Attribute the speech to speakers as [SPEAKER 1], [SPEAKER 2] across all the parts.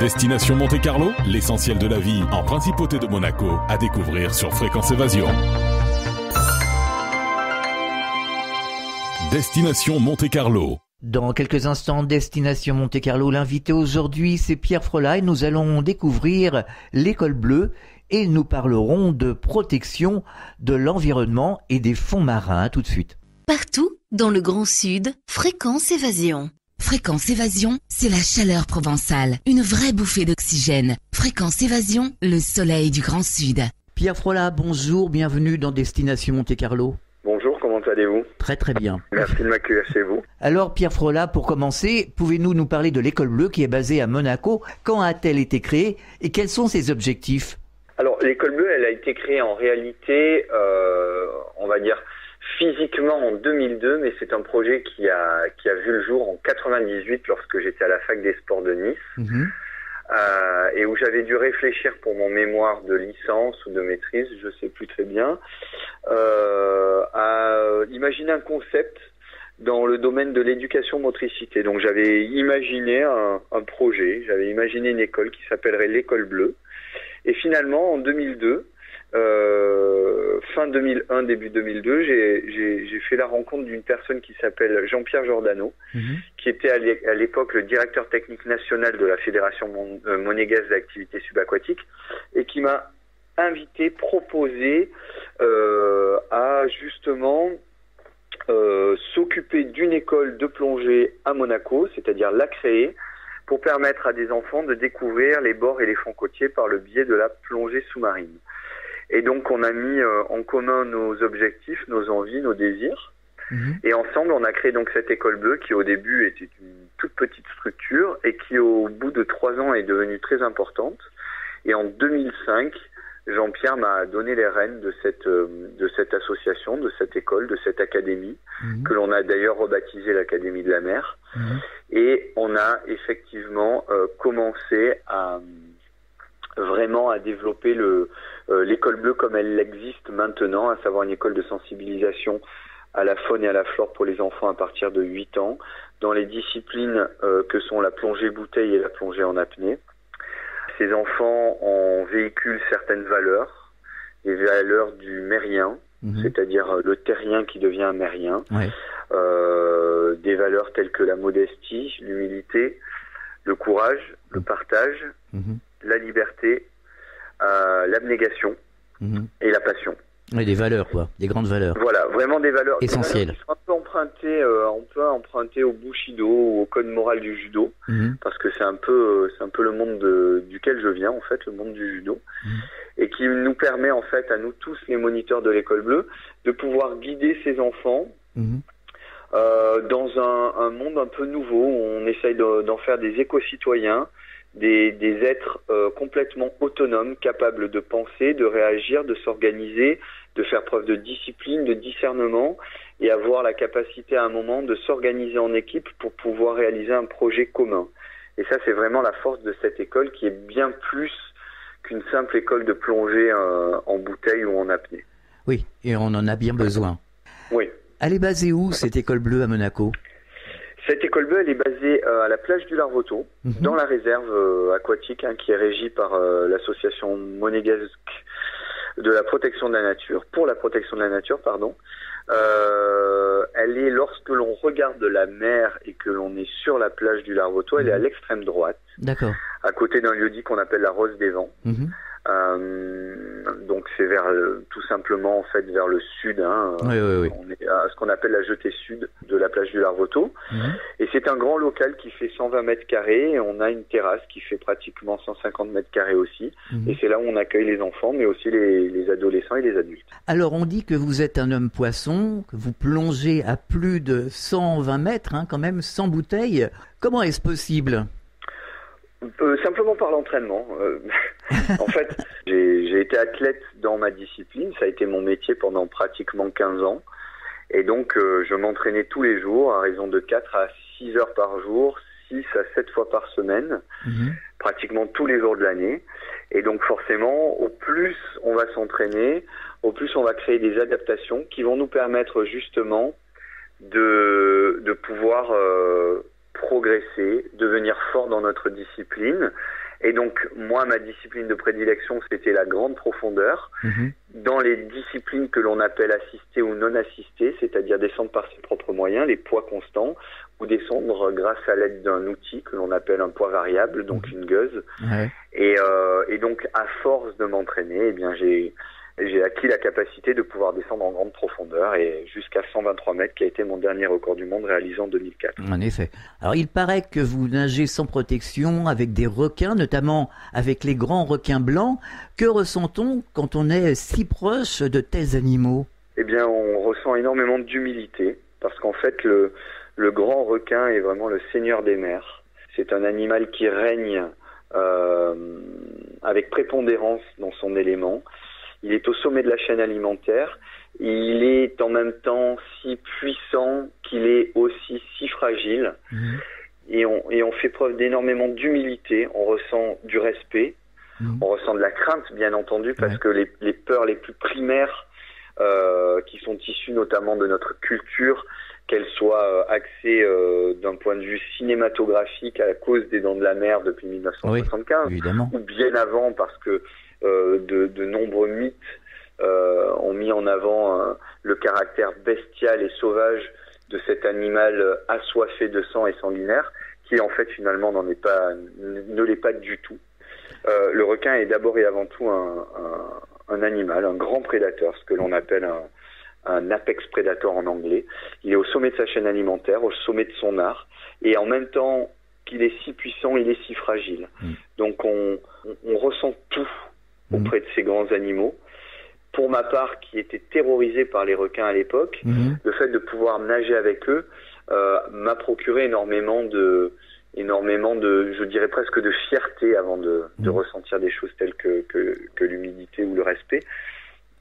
[SPEAKER 1] Destination Monte-Carlo, l'essentiel de la vie en principauté de Monaco, à découvrir sur Fréquence Évasion. Destination Monte-Carlo.
[SPEAKER 2] Dans quelques instants, Destination Monte-Carlo, l'invité aujourd'hui, c'est Pierre Frola et nous allons découvrir l'école bleue et nous parlerons de protection de l'environnement et des fonds marins. Tout de suite.
[SPEAKER 3] Partout, dans le Grand Sud, Fréquence Évasion.
[SPEAKER 4] Fréquence Évasion, c'est la chaleur provençale, une vraie bouffée d'oxygène. Fréquence Évasion, le soleil du Grand Sud.
[SPEAKER 2] Pierre Frola, bonjour, bienvenue dans Destination Monte-Carlo.
[SPEAKER 5] Bonjour, comment allez-vous ?
[SPEAKER 2] Très très bien.
[SPEAKER 5] Merci de m'accueillir chez vous.
[SPEAKER 2] Alors Pierre Frola, pour commencer, pouvez-vous nous parler de l'école bleue qui est basée à Monaco ? Quand a-t-elle été créée et quels sont ses objectifs ?
[SPEAKER 5] Alors l'école bleue, elle a été créée en réalité, on va dire physiquement en 2002, mais c'est un projet qui a vu le jour en 98 lorsque j'étais à la fac des sports de Nice. Et où j'avais dû réfléchir pour mon mémoire de licence ou de maîtrise, je sais plus très bien, à imaginer un concept dans le domaine de l'éducation motricité. Donc j'avais imaginé un projet, j'avais imaginé une école qui s'appellerait l'école bleue. Et finalement, en 2002, fin 2001, début 2002, j'ai fait la rencontre d'une personne qui s'appelle Jean-Pierre Giordano, qui était à l'époque le directeur technique national de la Fédération monégasque d'activités subaquatiques, et qui m'a proposé à justement s'occuper d'une école de plongée à Monaco, c'est-à-dire la créer, pour permettre à des enfants de découvrir les bords et les fonds côtiers par le biais de la plongée sous-marine. Et donc on a mis en commun nos objectifs, nos envies, nos désirs. Et ensemble on a créé donc cette école bleue qui au début était une toute petite structure et qui au bout de 3 ans est devenue très importante. Et en 2005, Jean-Pierre m'a donné les rênes de cette association, de cette école, de cette académie, que l'on a d'ailleurs rebaptisée l'Académie de la mer. Et on a effectivement commencé à développer l'école bleue comme elle existe maintenant, à savoir une école de sensibilisation à la faune et à la flore pour les enfants à partir de 8 ans, dans les disciplines que sont la plongée bouteille et la plongée en apnée. Ces enfants en véhiculent certaines valeurs, les valeurs du mérien, c'est-à-dire le terrien qui devient un mérien, des valeurs telles que la modestie, l'humilité, le courage, le partage, la liberté, l'abnégation et la passion.
[SPEAKER 2] Oui, des valeurs, quoi, des grandes valeurs.
[SPEAKER 5] Voilà, vraiment des valeurs
[SPEAKER 2] essentielles.
[SPEAKER 5] Qui sont un peu empruntées au Bushido ou au code moral du judo, parce que c'est un peu le monde duquel je viens, en fait, le monde du judo, et qui nous permet, en fait, à nous tous, les moniteurs de l'école bleue, de pouvoir guider ces enfants dans un monde un peu nouveau, où on essaye d'en faire des éco-citoyens, des êtres complètement autonomes, capables de penser, de réagir, de s'organiser, de faire preuve de discipline, de discernement, et avoir la capacité à un moment de s'organiser en équipe pour pouvoir réaliser un projet commun. Et ça, c'est vraiment la force de cette école qui est bien plus qu'une simple école de plongée en bouteille ou en apnée.
[SPEAKER 2] Oui, et on en a bien besoin.
[SPEAKER 5] Oui.
[SPEAKER 2] Elle est basée où, cette école bleue à Monaco ?
[SPEAKER 5] Cette école bleue, elle est basée à la plage du Larvoto, dans la réserve aquatique qui est régie par l'association monégasque de la protection de la nature, pour la protection de la nature, pardon. Elle est, lorsque l'on regarde la mer et que l'on est sur la plage du Larvoto, elle est à l'extrême droite. D'accord. À côté d'un lieu-dit qu'on appelle la Rose des Vents. Donc c'est tout simplement en fait vers le sud.
[SPEAKER 2] Oui.
[SPEAKER 5] On est à ce qu'on appelle la jetée sud de la plage du Larvoto. Et c'est un grand local qui fait 120 mètres carrés et on a une terrasse qui fait pratiquement 150 mètres carrés aussi. Et c'est là où on accueille les enfants, mais aussi les adolescents et les adultes. Alors
[SPEAKER 2] on dit que vous êtes un homme poisson, que vous plongez à plus de 120 mètres, quand même, sans bouteille. Comment est-ce possible ?
[SPEAKER 5] Simplement par l'entraînement. En fait, j'ai été athlète dans ma discipline, ça a été mon métier pendant pratiquement 15 ans. Et donc, je m'entraînais tous les jours, à raison de 4 à 6 heures par jour, 6 à 7 fois par semaine, pratiquement tous les jours de l'année. Et donc, forcément, au plus on va s'entraîner, au plus on va créer des adaptations qui vont nous permettre justement de pouvoir progresser, devenir fort dans notre discipline. Et donc, moi, ma discipline de prédilection, c'était la grande profondeur. Dans les disciplines que l'on appelle assistées ou non assistées, c'est-à-dire descendre par ses propres moyens, les poids constants, ou descendre grâce à l'aide d'un outil que l'on appelle un poids variable, donc une gueuse. Et donc, à force de m'entraîner, eh bien, j'ai acquis la capacité de pouvoir descendre en grande profondeur et jusqu'à 123 mètres, qui a été mon dernier record du monde réalisé en 2004.
[SPEAKER 2] En effet. Alors, il paraît que vous nagez sans protection avec des requins, notamment avec les grands requins blancs. Que ressent-on quand on est si proche de tels animaux?
[SPEAKER 5] Eh bien, on ressent énormément d'humilité parce qu'en fait, le grand requin est vraiment le seigneur des mers. C'est un animal qui règne avec prépondérance dans son élément. Il est au sommet de la chaîne alimentaire. Il est en même temps si puissant qu'il est aussi si fragile. Et on fait preuve d'énormément d'humilité. On ressent du respect. On ressent de la crainte, bien entendu, parce que les peurs les plus primaires qui sont issues notamment de notre culture, qu'elles soient axées d'un point de vue cinématographique à cause des Dents de la Mer depuis 1975, ou bien avant parce que de nombreux mythes ont mis en avant le caractère bestial et sauvage de cet animal assoiffé de sang et sanguinaire, qui en fait finalement ne l'est pas du tout. Le requin est d'abord et avant tout un animal, un grand prédateur, ce que l'on appelle un apex predator en anglais. Il est au sommet de sa chaîne alimentaire, au sommet de son art, et en même temps qu'il est si puissant, il est si fragile. Donc on ressent tout auprès de ces grands animaux. Pour ma part, qui était terrorisé par les requins à l'époque, le fait de pouvoir nager avec eux m'a procuré énormément de, je dirais presque de fierté avant de ressentir des choses telles que l'humilité ou le respect.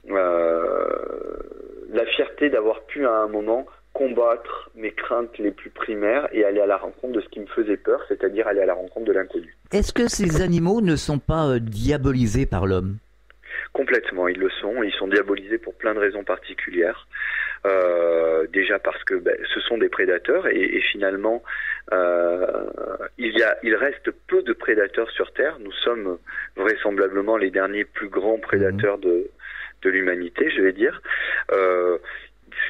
[SPEAKER 5] La fierté d'avoir pu à un moment combattre mes craintes les plus primaires et aller à la rencontre de ce qui me faisait peur, c'est-à-dire aller à la rencontre de l'inconnu.
[SPEAKER 2] Est-ce que ces animaux ne sont pas diabolisés par l'homme?
[SPEAKER 5] Complètement, ils le sont. Ils sont diabolisés pour plein de raisons particulières. Déjà parce que ce sont des prédateurs et finalement il reste peu de prédateurs sur Terre. Nous sommes vraisemblablement les derniers plus grands prédateurs de l'humanité, je vais dire.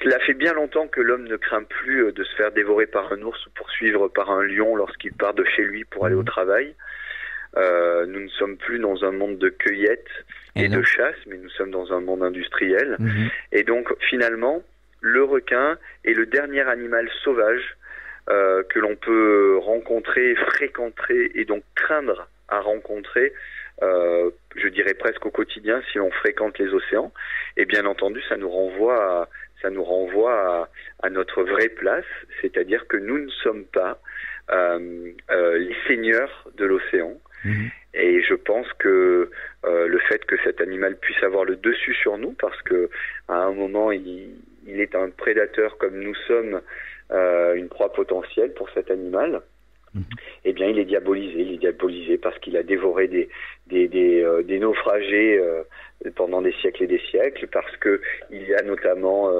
[SPEAKER 5] Cela fait bien longtemps que l'homme ne craint plus de se faire dévorer par un ours ou poursuivre par un lion lorsqu'il part de chez lui pour aller au travail. Nous ne sommes plus dans un monde de cueillette et de chasse, mais nous sommes dans un monde industriel. Et donc finalement, le requin est le dernier animal sauvage que l'on peut rencontrer, fréquenter et donc craindre à rencontrer, je dirais presque au quotidien si on fréquente les océans. Et bien entendu, ça nous renvoie à notre vraie place, c'est-à-dire que nous ne sommes pas les seigneurs de l'océan. Et je pense que le fait que cet animal puisse avoir le dessus sur nous, parce que à un moment il est un prédateur comme nous sommes, une proie potentielle pour cet animal, eh bien il est diabolisé. Il est diabolisé parce qu'il a dévoré des naufragés pendant des siècles et des siècles, parce que il y a notamment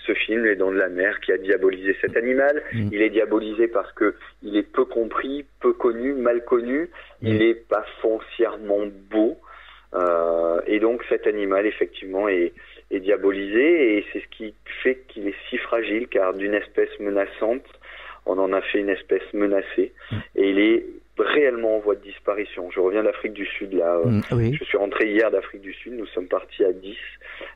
[SPEAKER 5] ce film Les Dents de la Mer qui a diabolisé cet animal. Il est diabolisé parce que il est peu compris, peu connu, mal connu. Il est pas foncièrement beau, et donc cet animal effectivement est diabolisé, et c'est ce qui fait qu'il est si fragile, car d'une espèce menaçante on en a fait une espèce menacée, et il est réellement en voie de disparition. Je reviens d'Afrique du Sud là. Je suis rentré hier d'Afrique du Sud. Nous sommes partis à 10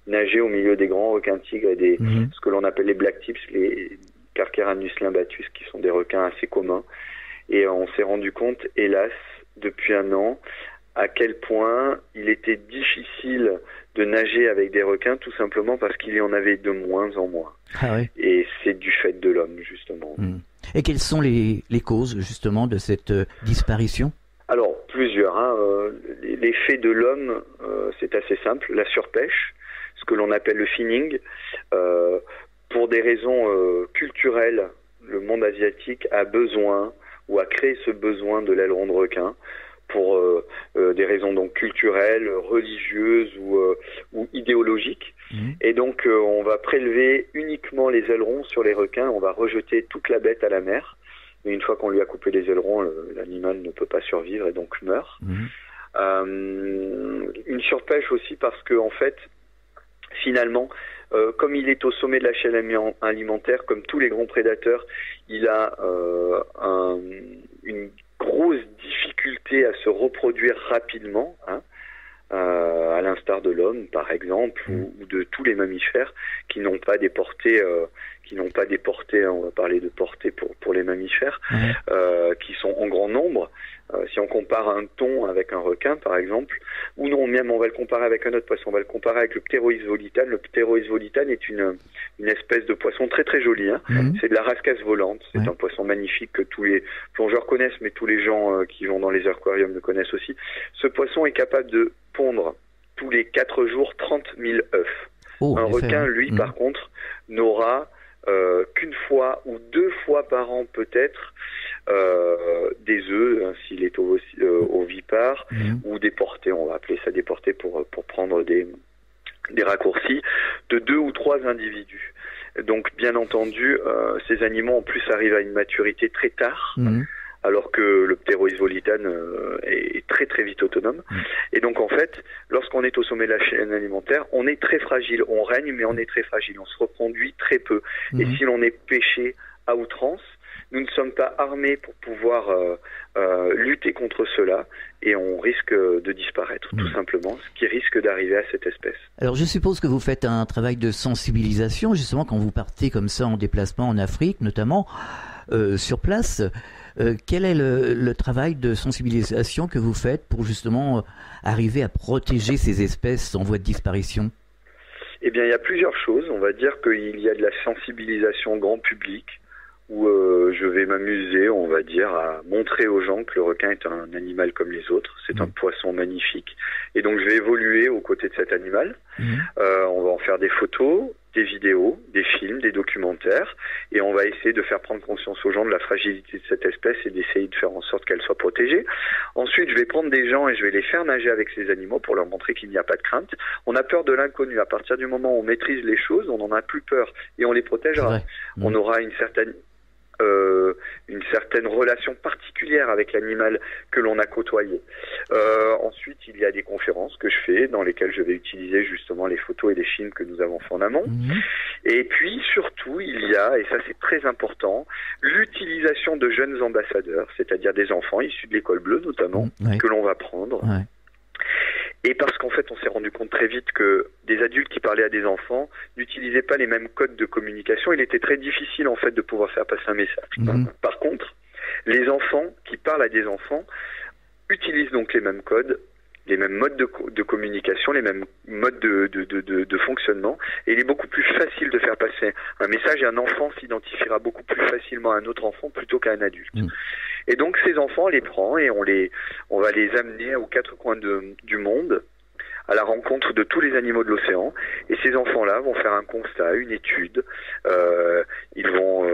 [SPEAKER 5] nager au milieu des grands requins tigres et des ce que l'on appelle les black tips, les Carcharanus limbatus, qui sont des requins assez communs. Et on s'est rendu compte, hélas, depuis un an, à quel point il était difficile de nager avec des requins, tout simplement parce qu'il y en avait de moins en moins. Et c'est du fait de l'homme, justement.
[SPEAKER 2] Et quelles sont les causes, justement, de cette disparition? Alors,
[SPEAKER 5] plusieurs. Les faits de l'homme, c'est assez simple. La surpêche, ce que l'on appelle le finning. Pour des raisons culturelles, le monde asiatique a besoin, ou a créé ce besoin de l'aileron de requin, pour des raisons donc culturelles, religieuses ou idéologiques. Et donc on va prélever uniquement les ailerons sur les requins, on va rejeter toute la bête à la mer, mais une fois qu'on lui a coupé les ailerons, l'animal ne peut pas survivre et donc meurt. Une surpêche aussi parce que en fait, finalement, comme il est au sommet de la chaîne alimentaire, comme tous les grands prédateurs, il a une grosse difficulté à se reproduire rapidement, à l'instar de l'homme, par exemple, ou de tous les mammifères qui n'ont pas des portées, on va parler de portée pour les mammifères, qui sont en grand nombre. Si on compare un thon avec un requin, par exemple, ou non, même on va le comparer avec un autre poisson, on va le comparer avec le ptéroïs volitane. Le ptéroïs volitane est une espèce de poisson très très joli. C'est de la rascasse volante. C'est un poisson magnifique que tous les plongeurs connaissent, mais tous les gens qui vont dans les aquariums le connaissent aussi. Ce poisson est capable de pondre tous les 4 jours 30 000 œufs. Un requin, lui, par contre, n'aura qu'une fois ou 2 fois par an peut-être des œufs, s'il est ovipare, ou des portées, on va appeler ça des portées pour prendre des raccourcis, de 2 ou 3 individus. Donc bien entendu, ces animaux en plus arrivent à une maturité très tard, alors que le ptéroïs volitane est très très vite autonome. Et donc en fait, lorsqu'on est au sommet de la chaîne alimentaire, on est très fragile, on règne mais on est très fragile, on se reproduit très peu. Et si l'on est pêché à outrance, nous ne sommes pas armés pour pouvoir lutter contre cela et on risque de disparaître, tout simplement, ce qui risque d'arriver à cette espèce.
[SPEAKER 2] Alors je suppose que vous faites un travail de sensibilisation, justement, quand vous partez comme ça en déplacement en Afrique, notamment sur place. Quel est le travail de sensibilisation que vous faites pour justement arriver à protéger ces espèces en voie de disparition?
[SPEAKER 5] Eh bien, il y a plusieurs choses. On va dire qu'il y a de la sensibilisation grand public, où je vais m'amuser, on va dire, à montrer aux gens que le requin est un animal comme les autres. C'est un poisson magnifique. Et donc, je vais évoluer aux côtés de cet animal. On va en faire des photos, des vidéos, des films, des documentaires. Et on va essayer de faire prendre conscience aux gens de la fragilité de cette espèce et d'essayer de faire en sorte qu'elle soit protégée. Ensuite, je vais prendre des gens et je vais les faire nager avec ces animaux pour leur montrer qu'il n'y a pas de crainte. On a peur de l'inconnu. À partir du moment où on maîtrise les choses, on n'en a plus peur et on les protégera. On aura une certaine relation particulière avec l'animal que l'on a côtoyé. Ensuite, il y a des conférences que je fais dans lesquelles je vais utiliser justement les photos et les films que nous avons fait en amont. Et puis surtout, il y a, et ça c'est très important, l'utilisation de jeunes ambassadeurs, c'est-à-dire des enfants issus de l'école bleue notamment, que l'on va prendre. Et parce qu'en fait, on s'est rendu compte très vite que des adultes qui parlaient à des enfants n'utilisaient pas les mêmes codes de communication. Il était très difficile, en fait, de pouvoir faire passer un message. Par contre, les enfants qui parlent à des enfants utilisent donc les mêmes codes, les mêmes modes de communication, les mêmes modes de fonctionnement. Et il est beaucoup plus facile de faire passer un message et un enfant s'identifiera beaucoup plus facilement à un autre enfant plutôt qu'à un adulte. Et donc ces enfants, on les prend et on va les amener aux 4 coins du monde à la rencontre de tous les animaux de l'océan. Et ces enfants-là vont faire un constat, une étude. Ils vont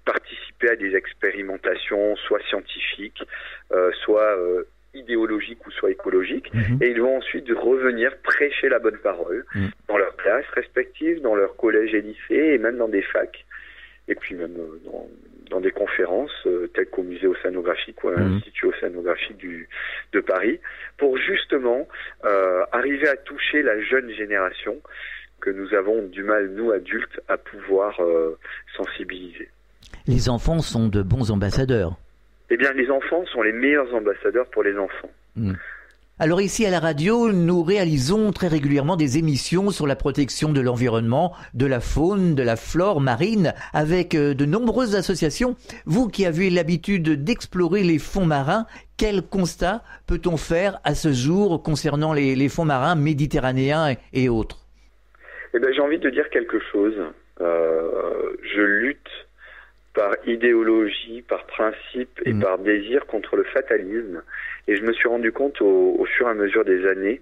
[SPEAKER 5] participer à des expérimentations, soit scientifiques, soit idéologiques ou soit écologiques. Et ils vont ensuite revenir prêcher la bonne parole dans leurs classes respectives, dans leurs collèges et lycées, et même dans des facs. Et puis même dans des conférences telles qu'au musée océanographique ou à l'Institut océanographique de Paris, pour justement arriver à toucher la jeune génération que nous avons du mal, nous adultes, à pouvoir sensibiliser.
[SPEAKER 2] Les enfants sont de bons ambassadeurs.
[SPEAKER 5] Eh bien, les enfants sont les meilleurs ambassadeurs pour les enfants.
[SPEAKER 2] Alors ici à la radio, nous réalisons très régulièrement des émissions sur la protection de l'environnement, de la faune, de la flore marine, avec de nombreuses associations. Vous qui avez l'habitude d'explorer les fonds marins, quel constat peut-on faire à ce jour concernant les fonds marins méditerranéens et autres?
[SPEAKER 5] Eh bien, j'ai envie de dire quelque chose. Je lutte par idéologie, par principe et par désir contre le fatalisme. Et je me suis rendu compte au fur et à mesure des années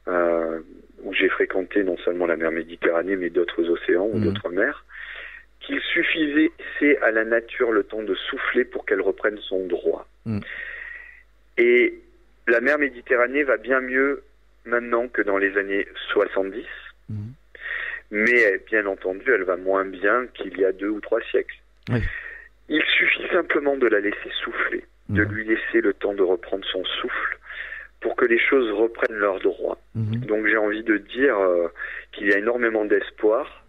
[SPEAKER 5] où j'ai fréquenté non seulement la mer Méditerranée, mais d'autres océans ou d'autres mers, qu'il suffisait laisser à la nature le temps de souffler pour qu'elle reprenne son droit. Et la mer Méditerranée va bien mieux maintenant que dans les années 70, mais bien entendu, elle va moins bien qu'il y a 2 ou 3 siècles. Il suffit simplement de la laisser souffler, de lui laisser le temps de reprendre son souffle pour que les choses reprennent leur droit. Donc j'ai envie de dire qu'il y a énormément d'espoir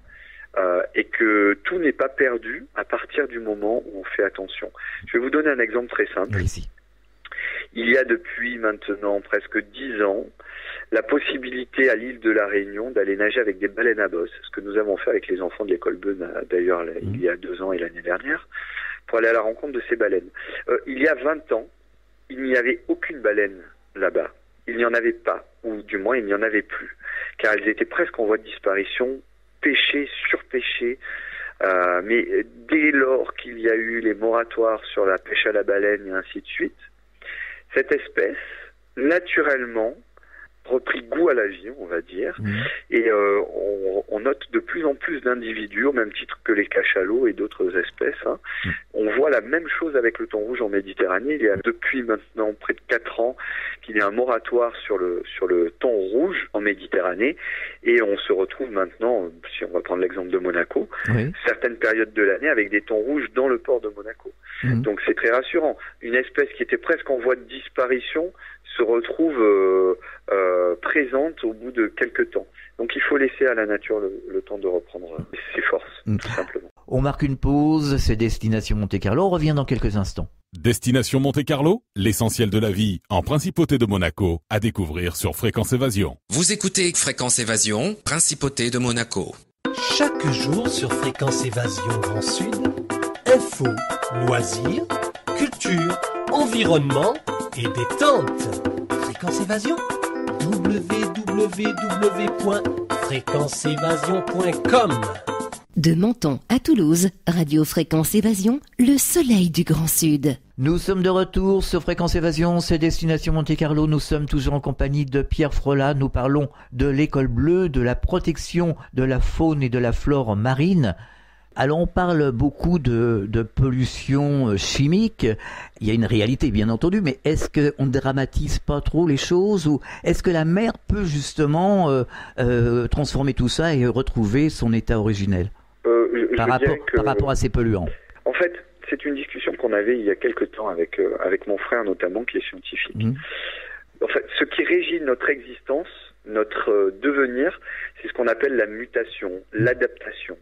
[SPEAKER 5] et que tout n'est pas perdu à partir du moment où on fait attention. Je vais vous donner un exemple très simple.
[SPEAKER 2] Ici.
[SPEAKER 5] Il y a depuis maintenant presque 10 ans la possibilité à l'île de la Réunion d'aller nager avec des baleines à bosse, ce que nous avons fait avec les enfants de l'école Bleue d'ailleurs il y a 2 ans et l'année dernière, pour aller à la rencontre de ces baleines. Il y a 20 ans, il n'y avait aucune baleine là-bas. Il n'y en avait pas, ou du moins il n'y en avait plus, car elles étaient presque en voie de disparition, pêchées, surpêchées. Mais dès lors qu'il y a eu les moratoires sur la pêche à la baleine et ainsi de suite, cette espèce, naturellement, repris goût à la vie, on va dire, et on note de plus en plus d'individus, au même titre que les cachalots et d'autres espèces. On voit la même chose avec le thon rouge en Méditerranée. Il y a depuis maintenant près de 4 ans qu'il y a un moratoire sur le thon rouge en Méditerranée, et on se retrouve maintenant, si on va prendre l'exemple de Monaco, certaines périodes de l'année avec des thons rouges dans le port de Monaco. Donc c'est très rassurant. Une espèce qui était presque en voie de disparition se retrouve présente au bout de quelques temps. Donc il faut laisser à la nature le temps de reprendre ses forces, tout simplement.
[SPEAKER 2] On marque une pause, c'est Destination Monte-Carlo, on revient dans quelques instants.
[SPEAKER 1] Destination Monte-Carlo, l'essentiel de la vie en Principauté de Monaco, à découvrir sur Fréquence Évasion.
[SPEAKER 6] Vous écoutez Fréquence Évasion, Principauté de Monaco.
[SPEAKER 7] Chaque jour sur Fréquence Évasion Grand Sud, info, loisirs, culture, environnement et détente. Fréquence Évasion, www.fréquenceévasion.com.
[SPEAKER 4] De Menton à Toulouse, Radio Fréquence Évasion, le soleil du Grand Sud.
[SPEAKER 2] Nous sommes de retour sur Fréquence Évasion, c'est Destination Monte-Carlo. Nous sommes toujours en compagnie de Pierre Frolat. Nous parlons de l'école bleue, de la protection de la faune et de la flore marine. Alors on parle beaucoup de pollution chimique. Il y a une réalité bien entendu, mais est-ce qu'on ne dramatise pas trop les choses, ou est-ce que la mer peut justement transformer tout ça et retrouver son état originel par rapport à ces polluants?
[SPEAKER 5] En fait, c'est une discussion qu'on avait il y a quelque temps avec mon frère notamment, qui est scientifique. En fait, ce qui régit notre existence, notre devenir, c'est ce qu'on appelle la mutation, l'adaptation.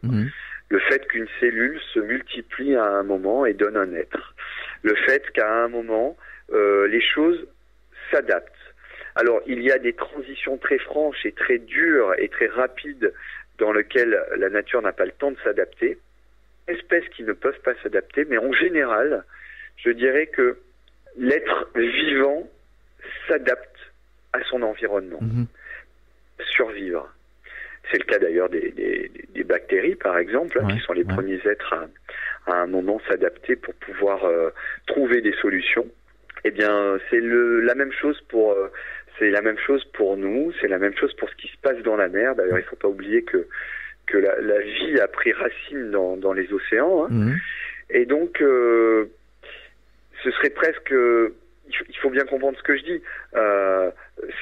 [SPEAKER 5] Le fait qu'une cellule se multiplie à un moment et donne un être. Le fait qu'à un moment, les choses s'adaptent. Alors, il y a des transitions très franches et très dures et très rapides dans lesquelles la nature n'a pas le temps de s'adapter. Espèces qui ne peuvent pas s'adapter, mais en général, je dirais que l'être vivant s'adapte à son environnement. Survivre. C'est le cas d'ailleurs des bactéries, par exemple, qui sont les premiers êtres à un moment s'adapter pour pouvoir trouver des solutions. Eh bien, c'est la même chose pour nous, c'est la même chose pour ce qui se passe dans la mer. D'ailleurs, il ne faut pas oublier que la vie a pris racine dans les océans. Et donc, ce serait presque... Il faut bien comprendre ce que je dis.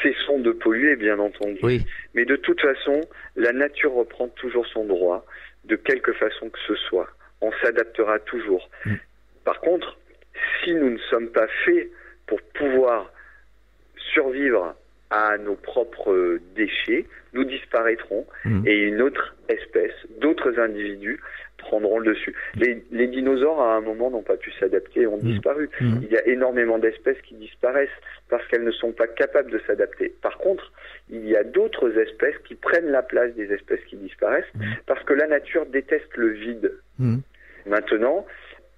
[SPEAKER 5] Cessons de polluer, bien entendu. Mais de toute façon, la nature reprend toujours son droit, de quelque façon que ce soit. On s'adaptera toujours. Par contre, si nous ne sommes pas faits pour pouvoir survivre à nos propres déchets, nous disparaîtrons et une autre espèce, d'autres individus prendront le dessus. Les dinosaures, à un moment, n'ont pas pu s'adapter et ont disparu. Il y a énormément d'espèces qui disparaissent parce qu'elles ne sont pas capables de s'adapter. Par contre, il y a d'autres espèces qui prennent la place des espèces qui disparaissent parce que la nature déteste le vide. Maintenant,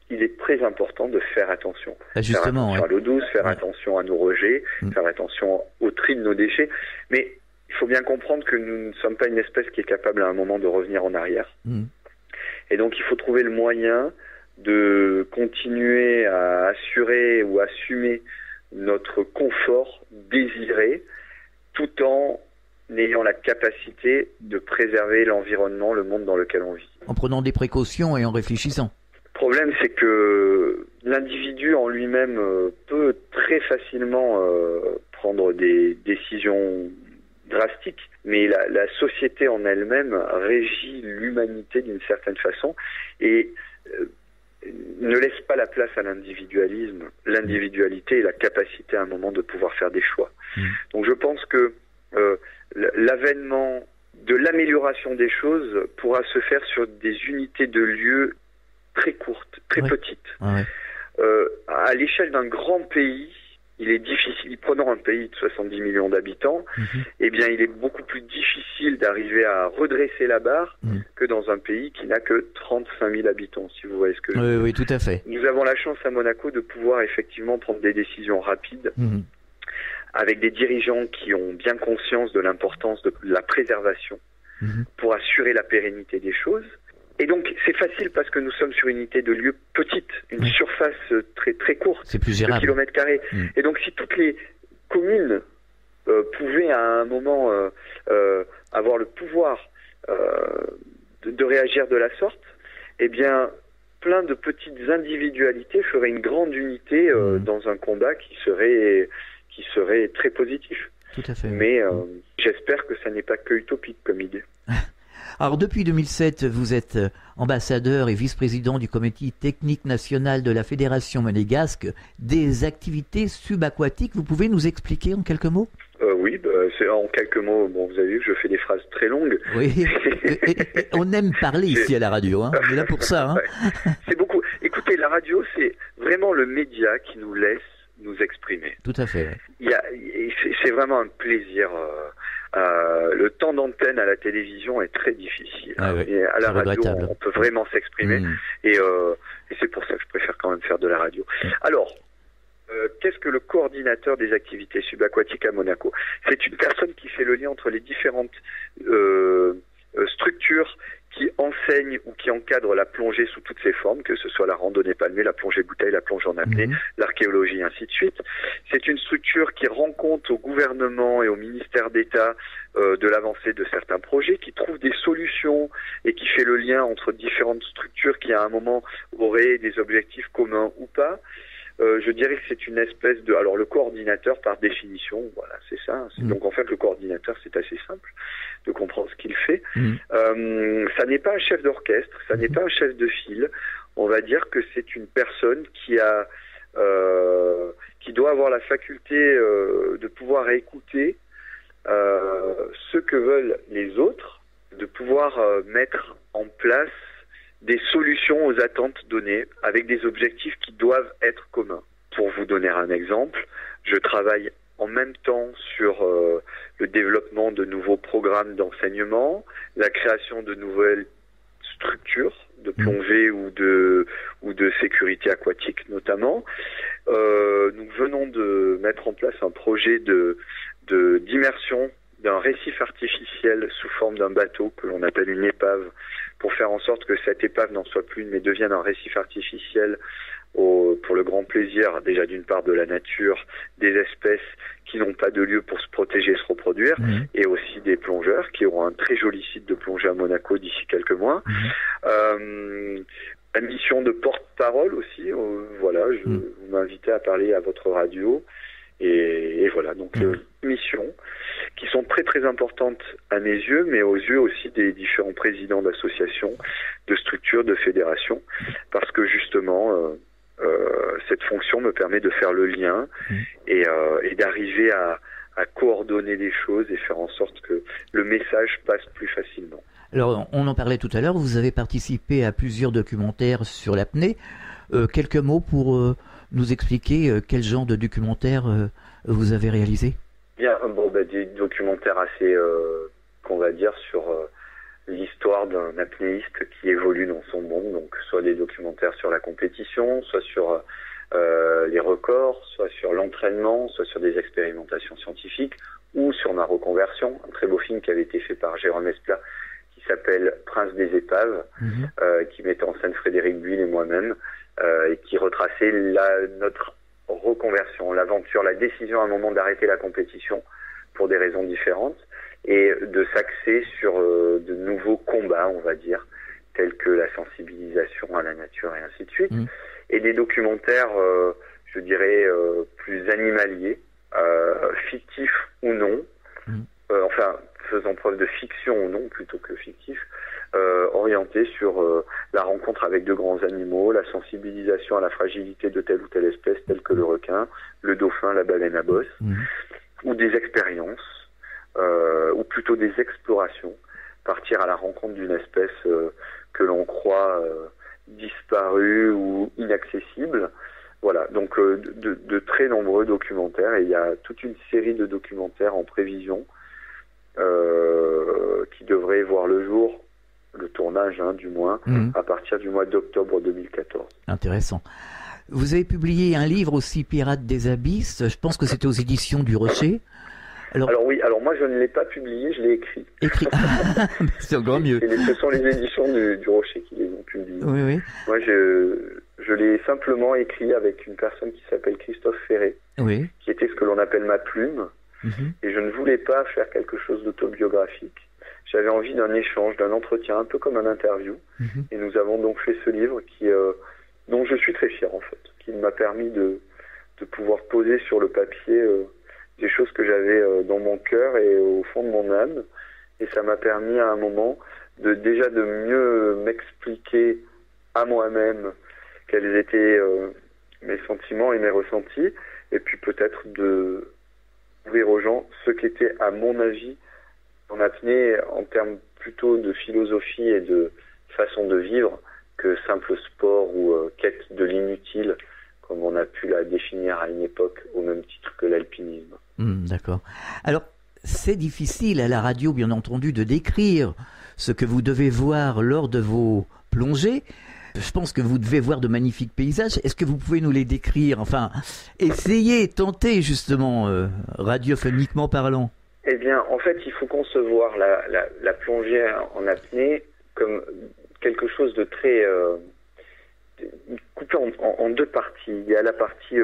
[SPEAKER 5] il est très important de faire attention. Faire attention à l'eau douce, faire attention à nos rejets, faire attention au tri de nos déchets. Mais il faut bien comprendre que nous ne sommes pas une espèce qui est capable à un moment de revenir en arrière. Et donc il faut trouver le moyen de continuer à assurer ou assumer notre confort désiré, tout en ayant la capacité de préserver l'environnement, le monde dans lequel on vit.
[SPEAKER 2] En prenant des précautions et en réfléchissant. Le
[SPEAKER 5] problème, c'est que l'individu en lui-même peut très facilement prendre des décisions drastiques, mais la société en elle-même régit l'humanité d'une certaine façon, et ne laisse pas la place à l'individualisme, l'individualité et la capacité à un moment de pouvoir faire des choix. Donc je pense que l'avènement de l'amélioration des choses pourra se faire sur des unités de lieux très courtes, très petites. À l'échelle d'un grand pays, il est difficile, prenons un pays de 70 millions d'habitants, eh bien il est beaucoup plus difficile d'arriver à redresser la barre que dans un pays qui n'a que 35 000 habitants, si vous voyez ce que je veux dire.
[SPEAKER 2] Oui, tout à fait.
[SPEAKER 5] Nous avons la chance à Monaco de pouvoir effectivement prendre des décisions rapides, avec des dirigeants qui ont bien conscience de l'importance de la préservation pour assurer la pérennité des choses. Et donc c'est facile parce que nous sommes sur une unité de lieu petite, une surface très très courte,
[SPEAKER 2] c'est plus gérable.
[SPEAKER 5] de kilomètres carrés. Et donc si toutes les communes pouvaient à un moment avoir le pouvoir de réagir de la sorte, eh bien plein de petites individualités feraient une grande unité dans un combat qui serait très positif.
[SPEAKER 2] Tout à fait.
[SPEAKER 5] Mais j'espère que ça n'est pas que utopique comme idée.
[SPEAKER 2] Alors depuis 2007, vous êtes ambassadeur et vice-président du comité technique national de la Fédération monégasque des activités subaquatiques. Vous pouvez nous expliquer en quelques mots ?
[SPEAKER 5] Oui, c'est en quelques mots. Bon, vous avez vu que je fais des phrases très longues.
[SPEAKER 2] Oui, et on aime parler ici à la radio, hein. On est là pour ça. Hein.
[SPEAKER 5] C'est beaucoup. Écoutez, la radio, c'est vraiment le média qui nous laisse nous exprimer.
[SPEAKER 2] Tout à fait.
[SPEAKER 5] C'est vraiment un plaisir. Le temps d'antenne à la télévision est très difficile. Et à la radio, on peut vraiment s'exprimer. Et c'est pour ça que je préfère quand même faire de la radio. Alors, qu'est-ce que le coordinateur des activités subaquatiques à Monaco ? C'est une personne qui fait le lien entre les différentes structures qui enseignent ou qui encadrent la plongée sous toutes ses formes, que ce soit la randonnée palmée, la plongée bouteille, la plongée en apnée, l'archéologie, ainsi de suite. C'est une structure qui rend compte au gouvernement et au ministère d'État de l'avancée de certains projets, qui trouve des solutions et qui fait le lien entre différentes structures qui à un moment auraient des objectifs communs ou pas. Je dirais que c'est une espèce de... Alors le coordinateur, par définition, voilà, c'est ça. Donc en fait, le coordinateur, c'est assez simple de comprendre ce qu'il fait. Ça n'est pas un chef d'orchestre, ça n'est pas un chef de file. On va dire que c'est une personne qui doit avoir la faculté de pouvoir écouter ce que veulent les autres, de pouvoir mettre en place des solutions aux attentes données avec des objectifs qui doivent être communs. Pour vous donner un exemple, je travaille en même temps sur le développement de nouveaux programmes d'enseignement, la création de nouvelles structures de plongée ou de sécurité aquatique notamment. Nous venons de mettre en place un projet d'immersion d'un récif artificiel sous forme d'un bateau que l'on appelle une épave, pour faire en sorte que cette épave n'en soit plus une, mais devienne un récif artificiel pour le grand plaisir, déjà d'une part de la nature, des espèces qui n'ont pas de lieu pour se protéger et se reproduire, et aussi des plongeurs qui auront un très joli site de plongée à Monaco d'ici quelques mois. La mission de porte-parole aussi, voilà, vous m'invitez à parler à votre radio, et voilà, donc missions qui sont très très importantes à mes yeux, mais aux yeux aussi des différents présidents d'associations, de structures, de fédérations, parce que justement cette fonction me permet de faire le lien et d'arriver à coordonner les choses et faire en sorte que le message passe plus facilement.
[SPEAKER 2] Alors, on en parlait tout à l'heure, vous avez participé à plusieurs documentaires sur l'apnée. Quelques mots pour nous expliquer quel genre de documentaire vous avez réalisé ?
[SPEAKER 5] Bien, des documentaires assez, qu'on va dire, sur l'histoire d'un apnéiste qui évolue dans son monde, donc soit des documentaires sur la compétition, soit sur les records, soit sur l'entraînement, soit sur des expérimentations scientifiques, ou sur ma reconversion, un très beau film qui avait été fait par Jérôme Esplat, qui s'appelle Prince des épaves, qui mettait en scène Frédéric Buil et moi-même, et qui retraçait notre reconversion, l'aventure, la décision à un moment d'arrêter la compétition pour des raisons différentes et de s'axer sur de nouveaux combats, on va dire, tels que la sensibilisation à la nature et ainsi de suite. Et des documentaires, je dirais, plus animaliers, fictifs ou non, enfin faisant preuve de fiction ou non plutôt que fictif, orienté sur la rencontre avec de grands animaux, la sensibilisation à la fragilité de telle ou telle espèce, telle que le requin, le dauphin, la baleine à bosse, ou des expériences, ou plutôt des explorations, partir à la rencontre d'une espèce que l'on croit disparue ou inaccessible. Voilà, donc de très nombreux documentaires, et il y a toute une série de documentaires en prévision qui devraient voir le jour, le tournage du moins, à partir du mois d'octobre 2014.
[SPEAKER 2] Intéressant. Vous avez publié un livre aussi, Pirates des Abysses, je pense que c'était aux éditions du Rocher.
[SPEAKER 5] Alors oui, moi je ne l'ai pas publié, je l'ai écrit.
[SPEAKER 2] C'est encore mieux.
[SPEAKER 5] Ce sont les éditions du Rocher qui les ont publiées.
[SPEAKER 2] Oui.
[SPEAKER 5] Moi je l'ai simplement écrit avec une personne qui s'appelle Christophe Ferré, qui était ce que l'on appelle ma plume, et je ne voulais pas faire quelque chose d'autobiographique. J'avais envie d'un échange, d'un entretien, un peu comme un interview, et nous avons donc fait ce livre dont je suis très fier en fait, qui m'a permis de pouvoir poser sur le papier des choses que j'avais dans mon cœur et au fond de mon âme, et ça m'a permis à un moment de mieux m'expliquer à moi-même quels étaient mes sentiments et mes ressentis, et puis peut-être de ouvrir aux gens ce qu'était à mon avis en apnée en termes plutôt de philosophie et de façon de vivre que simple sport ou quête de l'inutile, comme on a pu la définir à une époque au même titre que l'alpinisme.
[SPEAKER 2] D'accord. Alors, c'est difficile à la radio, bien entendu, de décrire ce que vous devez voir lors de vos plongées. Je pense que vous devez voir de magnifiques paysages. Est-ce que vous pouvez nous les décrire? Enfin, essayez, tentez justement, radiophoniquement parlant.
[SPEAKER 5] Eh bien, en fait, il faut concevoir la plongée en apnée comme quelque chose de très coupé en deux parties. Il y a la partie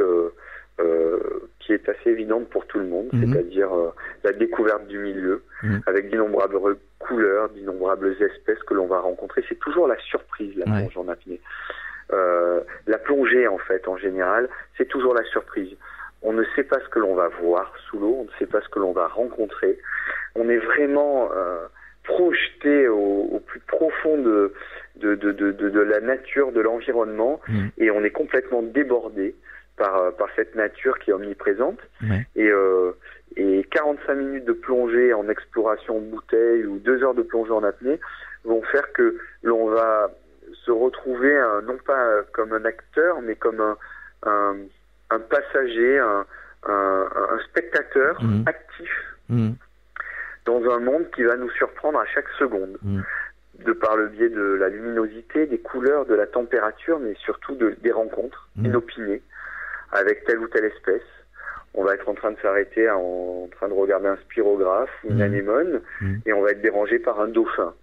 [SPEAKER 5] qui est assez évidente pour tout le monde, c'est-à-dire la découverte du milieu, avec d'innombrables couleurs, d'innombrables espèces que l'on va rencontrer. C'est toujours la surprise, la plongée en apnée. La plongée, en fait, en général, c'est toujours la surprise. On ne sait pas ce que l'on va voir sous l'eau, on ne sait pas ce que l'on va rencontrer. On est vraiment projeté au plus profond de la nature, de l'environnement, et on est complètement débordé par cette nature qui est omniprésente. Et 45 minutes de plongée en exploration bouteille ou 2 heures de plongée en apnée vont faire que l'on va se retrouver non pas comme un acteur, mais comme un passager, un spectateur actif dans un monde qui va nous surprendre à chaque seconde, de par le biais de la luminosité, des couleurs, de la température, mais surtout des rencontres inopinées avec telle ou telle espèce. On va être en train de s'arrêter, en train de regarder un spirographe ou une anémone, et on va être dérangé par un dauphin.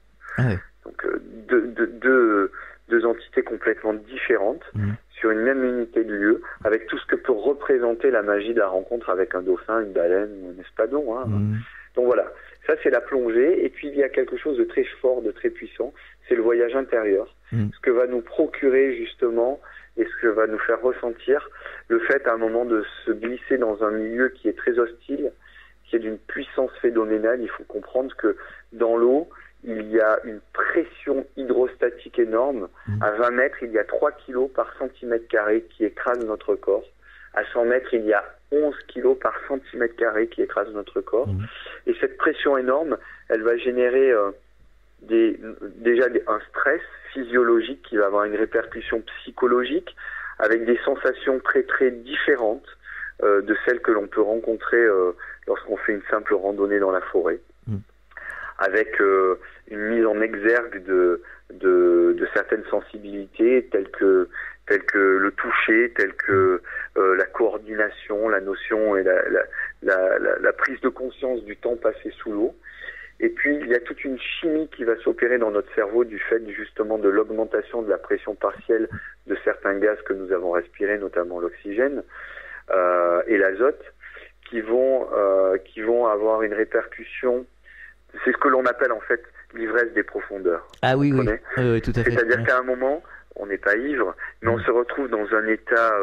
[SPEAKER 5] Donc deux entités complètement différentes sur une même unité de lieu, avec tout ce que peut représenter la magie de la rencontre avec un dauphin, une baleine ou un espadon. Donc voilà, ça c'est la plongée. Et puis il y a quelque chose de très fort, de très puissant, c'est le voyage intérieur. Ce que va nous procurer justement, et ce que va nous faire ressentir le fait à un moment de se glisser dans un milieu qui est très hostile, qui est d'une puissance phénoménale. Il faut comprendre que dans l'eau, il y a une pression hydrostatique énorme. À 20 mètres, il y a 3 kilos par centimètre carré qui écrase notre corps. À 100 mètres, il y a 11 kilos par centimètre carré qui écrase notre corps. Et cette pression énorme, elle va générer un stress physiologique qui va avoir une répercussion psychologique, avec des sensations très très différentes de celles que l'on peut rencontrer lorsqu'on fait une simple randonnée dans la forêt, avec une mise en exergue de certaines sensibilités telles que le toucher, telles que la coordination, la notion et la prise de conscience du temps passé sous l'eau. Et puis il y a toute une chimie qui va s'opérer dans notre cerveau du fait justement de l'augmentation de la pression partielle de certains gaz que nous avons respirés, notamment l'oxygène et l'azote, qui vont avoir une répercussion. C'est ce que l'on appelle en fait l'ivresse des profondeurs.
[SPEAKER 2] Ah oui, oui, tout à fait.
[SPEAKER 5] C'est-à-dire qu'à un moment, on n'est pas ivre, mais on se retrouve dans un état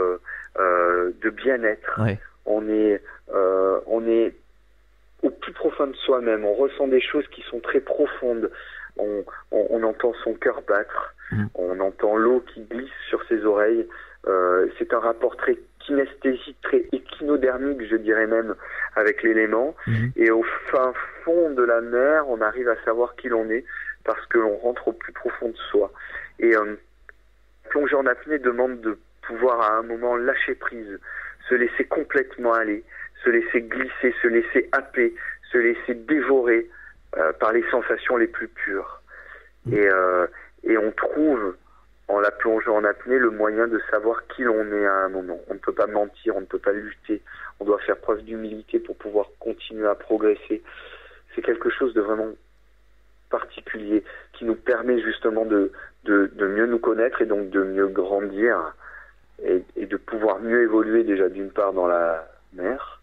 [SPEAKER 5] de bien-être. On est au plus profond soin de soi-même, on ressent des choses qui sont très profondes, on entend son cœur battre, on entend l'eau qui glisse sur ses oreilles, c'est un rapport très kinesthésique, très échinodermique, je dirais même, avec l'élément, et au fin fond de la mer, on arrive à savoir qui l'on est, parce que l'on rentre au plus profond de soi. Et plonger en apnée demande de pouvoir à un moment lâcher prise, se laisser complètement aller, se laisser glisser, se laisser happer, se laisser dévorer par les sensations les plus pures. Et on trouve, en la plongeant en apnée, le moyen de savoir qui l'on est à un moment. On ne peut pas mentir, on ne peut pas lutter, on doit faire preuve d'humilité pour pouvoir continuer à progresser. C'est quelque chose de vraiment particulier qui nous permet justement de mieux nous connaître et donc de mieux grandir et de pouvoir mieux évoluer déjà d'une part dans la mer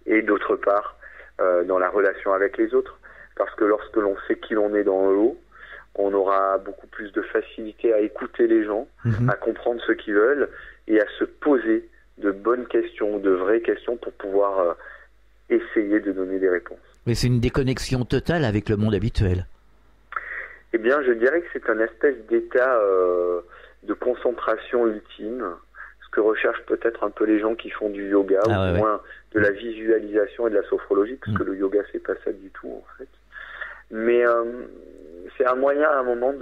[SPEAKER 5] et d'autre part dans la relation avec les autres, parce que lorsque l'on sait qui l'on est dans l'eau, on aura beaucoup plus de facilité à écouter les gens, à comprendre ce qu'ils veulent et à se poser de bonnes questions, de vraies questions pour pouvoir essayer de donner des réponses.
[SPEAKER 2] Mais c'est une déconnexion totale avec le monde habituel.
[SPEAKER 5] Eh bien, je dirais que c'est un espèce d'état de concentration ultime, ce que recherchent peut-être un peu les gens qui font du yoga, ou au moins de la visualisation et de la sophrologie, parce que le yoga, c'est pas ça du tout, en fait. Mais c'est un moyen, à un moment,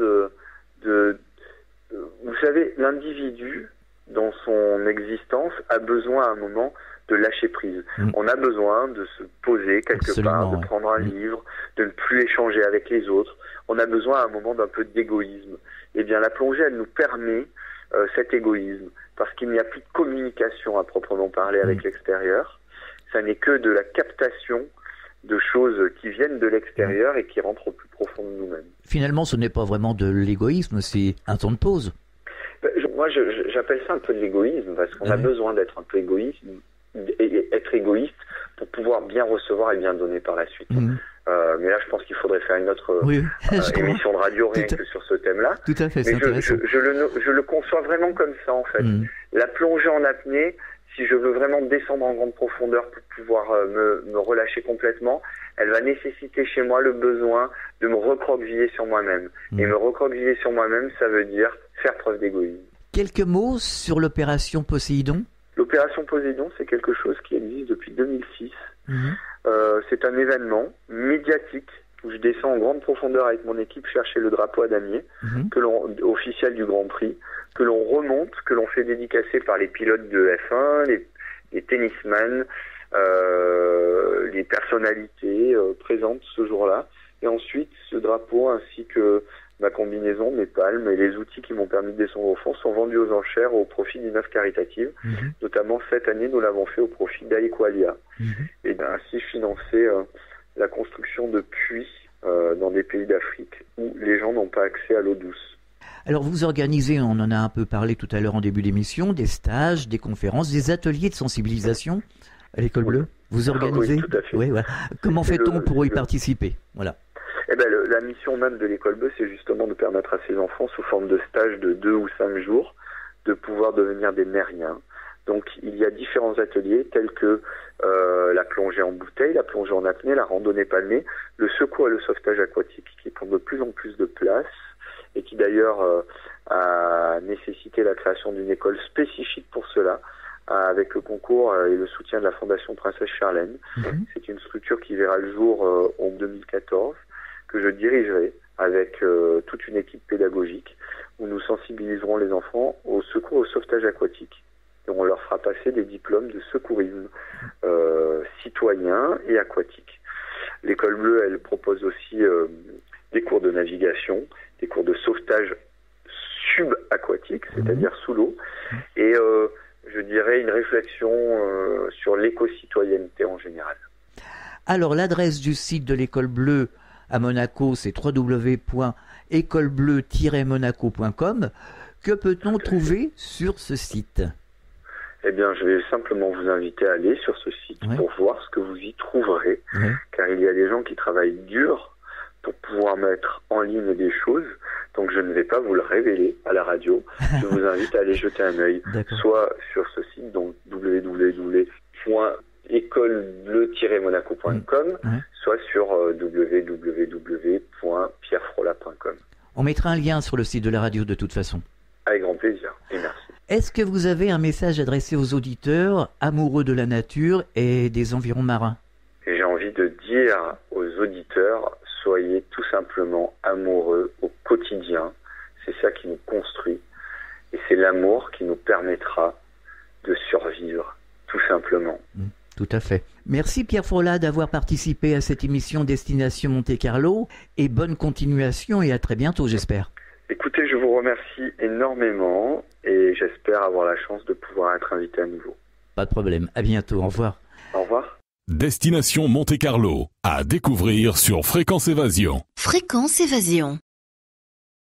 [SPEAKER 5] vous savez, l'individu, dans son existence, a besoin, à un moment, de lâcher prise. On a besoin de se poser quelque part, de prendre un livre, de ne plus échanger avec les autres. On a besoin à un moment d'un peu d'égoïsme. Eh bien, la plongée, elle nous permet cet égoïsme, parce qu'il n'y a plus de communication à proprement parler avec l'extérieur. Ça n'est que de la captation de choses qui viennent de l'extérieur et qui rentrent au plus profond de nous-mêmes.
[SPEAKER 2] Finalement, ce n'est pas vraiment de l'égoïsme, c'est un temps de pause.
[SPEAKER 5] Moi, j'appelle ça un peu de l'égoïsme, parce qu'on a besoin d'être un peu égoïste, et être égoïste pour pouvoir bien recevoir et bien donner par la suite. Mais là, je pense qu'il faudrait faire une autre émission de radio rien que sur ce thème-là.
[SPEAKER 2] Tout à fait, c'est intéressant.
[SPEAKER 5] Je le conçois vraiment comme ça, en fait. La plongée en apnée, si je veux vraiment descendre en grande profondeur pour pouvoir me relâcher complètement, elle va nécessiter chez moi le besoin de me recroqueviller sur moi-même. Et me recroqueviller sur moi-même, ça veut dire faire preuve d'égoïsme.
[SPEAKER 2] Quelques mots sur l'opération Poséidon ?
[SPEAKER 5] L'opération Poséidon, c'est quelque chose qui existe depuis 2006. C'est un événement médiatique où je descends en grande profondeur avec mon équipe chercher le drapeau à damier, officiel du Grand Prix, que l'on remonte, que l'on fait dédicacer par les pilotes de F1, les tennisman, les personnalités présentes ce jour-là. Et ensuite, ce drapeau ainsi que ma combinaison, mes palmes et les outils qui m'ont permis de descendre au fond sont vendus aux enchères au profit d'une œuvre caritative. Notamment cette année, nous l'avons fait au profit d'Aequalia. Et ainsi financer la construction de puits dans des pays d'Afrique où les gens n'ont pas accès à l'eau douce.
[SPEAKER 2] Alors vous organisez, on en a un peu parlé tout à l'heure en début d'émission, des stages, des conférences, des ateliers de sensibilisation à l'École Bleue. Vous organisez ?
[SPEAKER 5] Oui, tout à fait.
[SPEAKER 2] Comment fait-on pour y participer ? Voilà.
[SPEAKER 5] Eh ben, la mission même de l'École Bleue, c'est justement de permettre à ces enfants, sous forme de stage de 2 ou 5 jours, de pouvoir devenir des mériens. Donc, il y a différents ateliers tels que la plongée en bouteille, la plongée en apnée, la randonnée palmée, le secours et le sauvetage aquatique, qui prend de plus en plus de place et qui d'ailleurs a nécessité la création d'une école spécifique pour cela, avec le concours et le soutien de la Fondation Princesse Charlène. C'est une structure qui verra le jour en 2014, que je dirigerai avec toute une équipe pédagogique où nous sensibiliserons les enfants au secours et au sauvetage aquatique. Et on leur fera passer des diplômes de secourisme citoyen et aquatique. L'École Bleue, elle propose aussi des cours de navigation, des cours de sauvetage subaquatique, c'est-à-dire sous l'eau, et je dirais une réflexion sur l'éco-citoyenneté en général.
[SPEAKER 2] Alors l'adresse du site de l'École Bleue à Monaco, c'est www.écolebleu-monaco.com. Que peut-on trouver sur ce site ?
[SPEAKER 5] Eh bien, je vais simplement vous inviter à aller sur ce site pour voir ce que vous y trouverez, car il y a des gens qui travaillent dur pour pouvoir mettre en ligne des choses, donc je ne vais pas vous le révéler à la radio. Je vous invite à aller jeter un œil, soit sur ce site, donc www.écolebleu-monaco.com, soit soit sur www.pierrefrolat.com.
[SPEAKER 2] On mettra un lien sur le site de la radio de toute façon.
[SPEAKER 5] Avec grand plaisir et merci.
[SPEAKER 2] Est-ce que vous avez un message adressé aux auditeurs amoureux de la nature et des environs marins?
[SPEAKER 5] J'ai envie de dire aux auditeurs, soyez tout simplement amoureux au quotidien. C'est ça qui nous construit. Et c'est l'amour qui nous permettra de survivre, tout simplement.
[SPEAKER 2] Tout à fait. Merci Pierre Frolat d'avoir participé à cette émission Destination Monte-Carlo et bonne continuation et à très bientôt, j'espère.
[SPEAKER 5] Écoutez, je vous remercie énormément et j'espère avoir la chance de pouvoir être invité à nouveau.
[SPEAKER 2] Pas de problème. À bientôt. Au revoir.
[SPEAKER 5] Au revoir.
[SPEAKER 1] Destination Monte-Carlo, à découvrir sur Fréquence Évasion.
[SPEAKER 3] Fréquence Évasion.